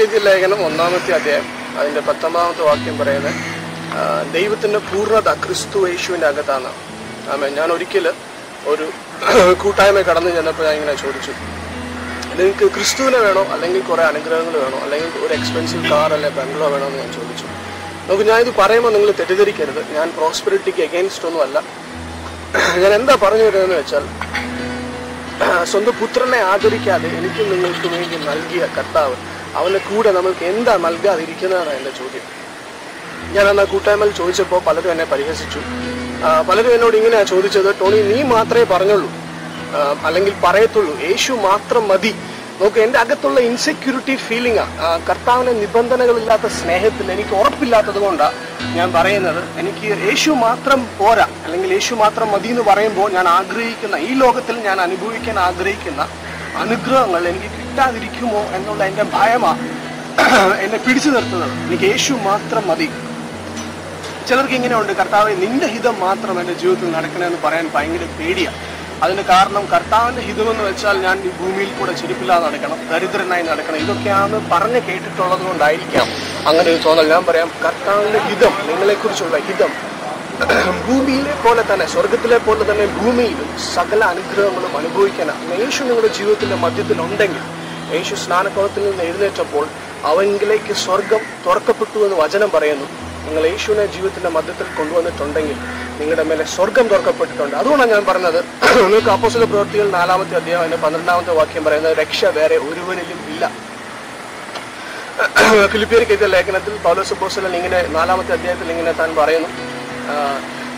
കൊലോസ്യർക്ക് എഴുതിയ ലേഖനം 1-ാമത്തെ അധ്യായം അതിന്റെ 19-ാമത്തെ വാക്യം പറയുന്നത് ദൈവത്തിന്റെ പൂർണ്ണത ക്രിസ്തു യേശുവിന്റെ അകത്താണ്. ആമേൻ. ഞാൻ ഒരിക്കൽ ഒരു കൂട്ടായ്മ കടന്നു ചെന്നപ്പോൾ ഞാൻ ഇങ്ങനെ ചോദിച്ചു, നിങ്ങൾക്ക് ക്രിസ്തുവിനെ വേണോ അല്ലെങ്കിൽ കുറെ അനുഗ്രഹങ്ങൾ വേണോ അല്ലെങ്കിൽ ഒരു എക്സ്പെൻസീവ് കാർ അല്ലെ ബംഗ്ലോ വേണോ എന്ന് ഞാൻ ചോദിച്ചു. നമുക്ക് ഞാനിത് പറയുമ്പോൾ നിങ്ങൾ തെറ്റിദ്ധരിക്കരുത്, ഞാൻ പ്രോസ്പെരിറ്റിക്ക് എഗെയിൻസ്റ്റ് ഒന്നും അല്ല. ഞാൻ എന്താ പറഞ്ഞു വരുന്നതെന്ന് വെച്ചാൽ, സ്വന്തം പുത്രനെ ആദരിക്കാതെ എനിക്കും നിങ്ങൾക്ക് വേണ്ടി നൽകിയ കർത്താവ്, അവന്റെ കൂടെ നമ്മൾക്ക് എന്താ നൽകാതിരിക്കുന്നതാണ് എൻ്റെ ചോദ്യം. ഞാൻ അന്ന് കൂട്ടായ്മയിൽ ചോദിച്ചപ്പോൾ പലരും എന്നെ പരിഹസിച്ചു. പലരും എന്നോട് ഇങ്ങനെയാ ചോദിച്ചത്, ടോണി നീ മാത്രമേ പറഞ്ഞുള്ളൂ അല്ലെങ്കിൽ പറയത്തുള്ളൂ, യേശു മാത്രം മതി. നോക്ക്, എൻ്റെ അകത്തുള്ള ഇൻസെക്യൂരിറ്റി ഫീലിംഗാ. കർത്താവിന്റെ നിബന്ധനകളില്ലാത്ത സ്നേഹത്തിൽ എനിക്ക് ഉറപ്പില്ലാത്തത് കൊണ്ടാണ് ഞാൻ പറയുന്നത്. എനിക്ക് യേശു മാത്രം പോരാ അല്ലെങ്കിൽ യേശു മാത്രം മതി എന്ന് പറയുമ്പോൾ ഞാൻ ആഗ്രഹിക്കുന്ന, ഈ ലോകത്തിൽ ഞാൻ അനുഭവിക്കാൻ ആഗ്രഹിക്കുന്ന അനുഗ്രഹങ്ങൾ എനിക്ക് കിട്ടാതിരിക്കുമോ എന്നുള്ള എൻ്റെ ഭയമാ എന്നെ പിടിച്ചു നിർത്തുന്നത്. എനിക്ക് യേശു മാത്രം മതി. ചിലർക്ക് ഇങ്ങനെയുണ്ട്, കർത്താവെ നിന്റെ ഹിതം മാത്രം എൻ്റെ ജീവിതത്തിൽ നടക്കണമെന്ന് പറയാൻ ഭയങ്കര പേടിയാണ്. അതിന് കാരണം കർത്താവിന്റെ ഹിതമെന്ന് വെച്ചാൽ ഞാൻ ഈ ഭൂമിയിൽ കൂടെ ചെരുപ്പില്ലാതെ നടക്കണം, ദരിദ്രനായി നടക്കണം, ഇതൊക്കെയാണ് പറഞ്ഞ് കേട്ടിട്ടുള്ളത് കൊണ്ടായിരിക്കാം അങ്ങനെ ഒരു തോന്നൽ. ഞാൻ പറയാം, കർത്താവിന്റെ ഹിതം, നിങ്ങളെക്കുറിച്ചുള്ള ഹിതം ഭൂമിയിലെ പോലെ തന്നെ, സ്വർഗത്തിലെ പോലെ തന്നെ ഭൂമിയിലും സകല അനുഗ്രഹങ്ങളും അനുഭവിക്കാനാണ്. യേശു നിങ്ങളുടെ ജീവിതത്തിന്റെ മധ്യത്തിലുണ്ടെങ്കിൽ, യേശു സ്നാനക്കുളത്തിൽ നിന്ന് എഴുന്നേറ്റപ്പോൾ അവങ്കിലേക്ക് സ്വർഗം തുറക്കപ്പെട്ടു എന്ന് വചനം പറയുന്നു. നിങ്ങൾ യേശുവിനെ ജീവിതത്തിന്റെ മധ്യത്തിൽ കൊണ്ടുവന്നിട്ടുണ്ടെങ്കിൽ നിങ്ങളുടെ മേലെ സ്വർഗം തുറക്കപ്പെട്ടിട്ടുണ്ട്. അതുകൊണ്ടാണ് ഞാൻ പറഞ്ഞത്, നിങ്ങൾക്ക് അപ്പോസ്തല പ്രവൃത്തികൾ 4-ാമത്തെ അധ്യായം അതിന്റെ 12-ാമത്തെ വാക്യം പറയുന്നത്, രക്ഷ വേറെ ഒരുവനിലും ഇല്ല. ഫിലിപ്പിയർക്ക് എഴുതിയ ലേഖനത്തിൽ പൗലോസ് അപ്പോസ്തലൻ ഇങ്ങനെ 4-ാമത്തെ അധ്യായത്തിൽ ഇങ്ങനെ താൻ പറയുന്നു,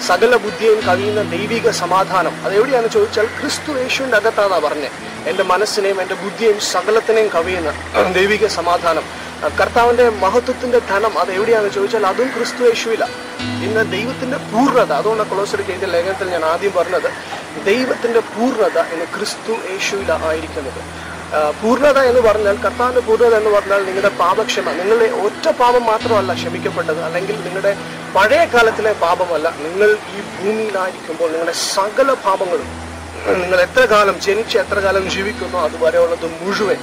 സകല ബുദ്ധിയും കവിയുന്ന ദൈവിക സമാധാനം. അതെവിടെയാണെന്ന് ചോദിച്ചാൽ ക്രിസ്തു യേശുവിന്റെ അകത്താന്നാ പറഞ്ഞത്. എൻ്റെ മനസ്സിനെയും എൻ്റെ ബുദ്ധിയെയും സകലത്തിനെയും കവിയുന്ന ദൈവിക സമാധാനം, കർത്താവിന്റെ മഹത്വത്തിന്റെ ധനം, അത് എവിടെയാണെന്ന് ചോദിച്ചാൽ അതും ക്രിസ്തു യേശുവില. ഇന്ന് ദൈവത്തിന്റെ പൂർണ്ണത, അതുകൊണ്ട് കൊലോസ്യർക്ക് എഴുതിയ ലേഖനത്തിൽ ഞാൻ ആദ്യം പറഞ്ഞത്, ദൈവത്തിന്റെ പൂർണ്ണത ഇന്ന് ക്രിസ്തു യേശുവില ആയിരിക്കുന്നത്. പൂർണ്ണത എന്ന് പറഞ്ഞാൽ, കർത്താവിന്റെ പൂർണ്ണത എന്ന് പറഞ്ഞാൽ നിങ്ങളുടെ പാപക്ഷമ, നിങ്ങളുടെ ഒറ്റ പാപം മാത്രമല്ല ക്ഷമിക്കപ്പെട്ടത്, അല്ലെങ്കിൽ നിങ്ങളുടെ പഴയ കാലത്തിലെ പാപമല്ല, നിങ്ങൾ ഈ ഭൂമിയിലായിരിക്കുമ്പോൾ നിങ്ങളുടെ സകല പാപങ്ങളും, നിങ്ങൾ എത്ര കാലം ജനിച്ച് എത്ര കാലം ജീവിക്കുന്നോ അതുവരെയുള്ളത് മുഴുവൻ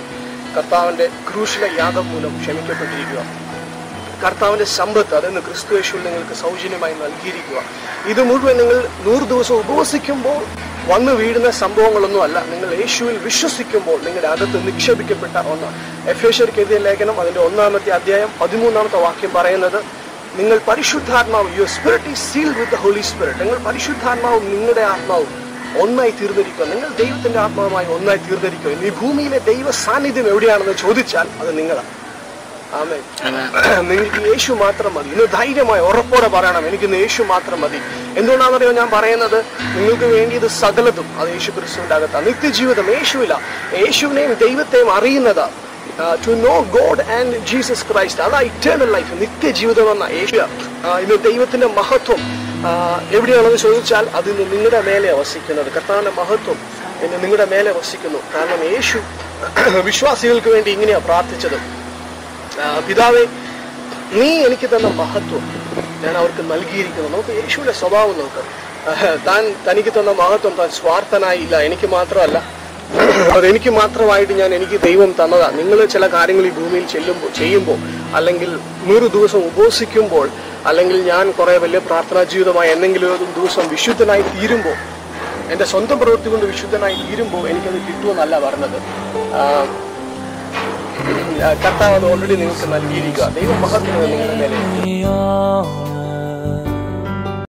കർത്താവിന്റെ ക്രൂശിലെ യാഗം മൂലം ക്ഷമിക്കപ്പെട്ടിരിക്കുക. കർത്താവിന്റെ സമ്പത്ത് അതെന്ന് ക്രിസ്തു യേശുവിൽ നിങ്ങൾക്ക് സൗജന്യമായി നൽകിയിരിക്കുക. ഇത് മുഴുവൻ നിങ്ങൾ 100 ദിവസം ഉപവസിക്കുമ്പോൾ വന്നു വീഴുന്ന സംഭവങ്ങളൊന്നും അല്ല, നിങ്ങൾ യേശുവിൽ വിശ്വസിക്കുമ്പോൾ നിങ്ങളുടെ അകത്ത് നിക്ഷേപിക്കപ്പെട്ട ഒന്ന്. എഫേസ്യർക്ക് എഴുതിയ ലേഖനം അതിന്റെ 1-ാമത്തെ അധ്യായം 13-ാമത്തെ വാക്യം പറയുന്നത്, നിങ്ങൾ പരിശുദ്ധാത്മാവ്, your spirit is sealed with the Holy Spirit. നിങ്ങൾ പരിശുദ്ധാത്മാവും നിങ്ങളുടെ ആത്മാവും ഒന്നായി തീർന്നിരിക്കുക. നിങ്ങൾ ദൈവത്തിന്റെ ആത്മാവുമായി ഒന്നായി തീർന്നിരിക്കുക. ഈ ഭൂമിയിലെ ദൈവ സാന്നിധ്യം എവിടെയാണെന്ന് ചോദിച്ചാൽ അത് നിങ്ങളാണ്. ആമേൻ. നിങ്ങൾക്ക് യേശു മാത്രം മതി. ഇന്ന് ധൈര്യമായി ഉറപ്പോടെ പറയണം, എനിക്കിന്ന് യേശു മാത്രം മതി. എന്തുകൊണ്ടാണെന്നറിയോ ഞാൻ പറയുന്നത്? നിങ്ങൾക്ക് വേണ്ടിയത് സകലതും അത് യേശു ക്രിസ്തുവിന്റെ അകത്താണ്. നിത്യജീവിതം യേശുവില, യേശുവിനെയും ദൈവത്തെയും അറിയുന്നത്, to know God and Jesus Christ, അതാ ഇറ്റേണൽ ലൈഫ്, നിത്യജീവിതം എന്ന യേശു. ഇന്ന് ദൈവത്തിന്റെ മഹത്വം എവിടെയാണെന്ന് ചോദിച്ചാൽ അതിന് നിങ്ങളുടെ മേലെ വസിക്കുന്നത്. കർത്താവിന്റെ മഹത്വം ഇന്ന് നിങ്ങളുടെ മേലെ വസിക്കുന്നു. കാരണം യേശു വിശ്വാസികൾക്ക് വേണ്ടി ഇങ്ങനെയാ പ്രാർത്ഥിച്ചത്, പിതാവേ നീ എനിക്ക് തന്ന മഹത്വം ഞാൻ അവർക്ക് നൽകിയിരിക്കുന്നു. നമുക്ക് യേശുവിന്റെ സ്വഭാവം നോക്കാം. തനിക്ക് തന്ന മഹത്വം താൻ സ്വാർത്ഥനായില്ല, എനിക്ക് മാത്രമല്ല, അതെനിക്ക് മാത്രമായിട്ട് എനിക്ക് ദൈവം തന്നതാ. നിങ്ങൾ ചില കാര്യങ്ങൾ ഈ ഭൂമിയിൽ ചെയ്യുമ്പോൾ, അല്ലെങ്കിൽ 100 ദിവസം ഉപവസിക്കുമ്പോൾ, അല്ലെങ്കിൽ ഞാൻ കുറെ വലിയ പ്രാർത്ഥനാ ജീവിതമായി എന്തെങ്കിലും ഒരു ദിവസം വിശുദ്ധനായി തീരുമ്പോൾ, എൻ്റെ സ്വന്തം പ്രവൃത്തി കൊണ്ട് വിശുദ്ധനായി തീരുമ്പോൾ എനിക്കത് കിട്ടുമെന്നല്ല പറഞ്ഞത്. കർത്താവ് അത് ഓൾറെഡി നിങ്ങൾക്ക് നൽകിയിരിക്കുക. ദൈവ മഹത്വം നിങ്ങളുടെ മേലെ.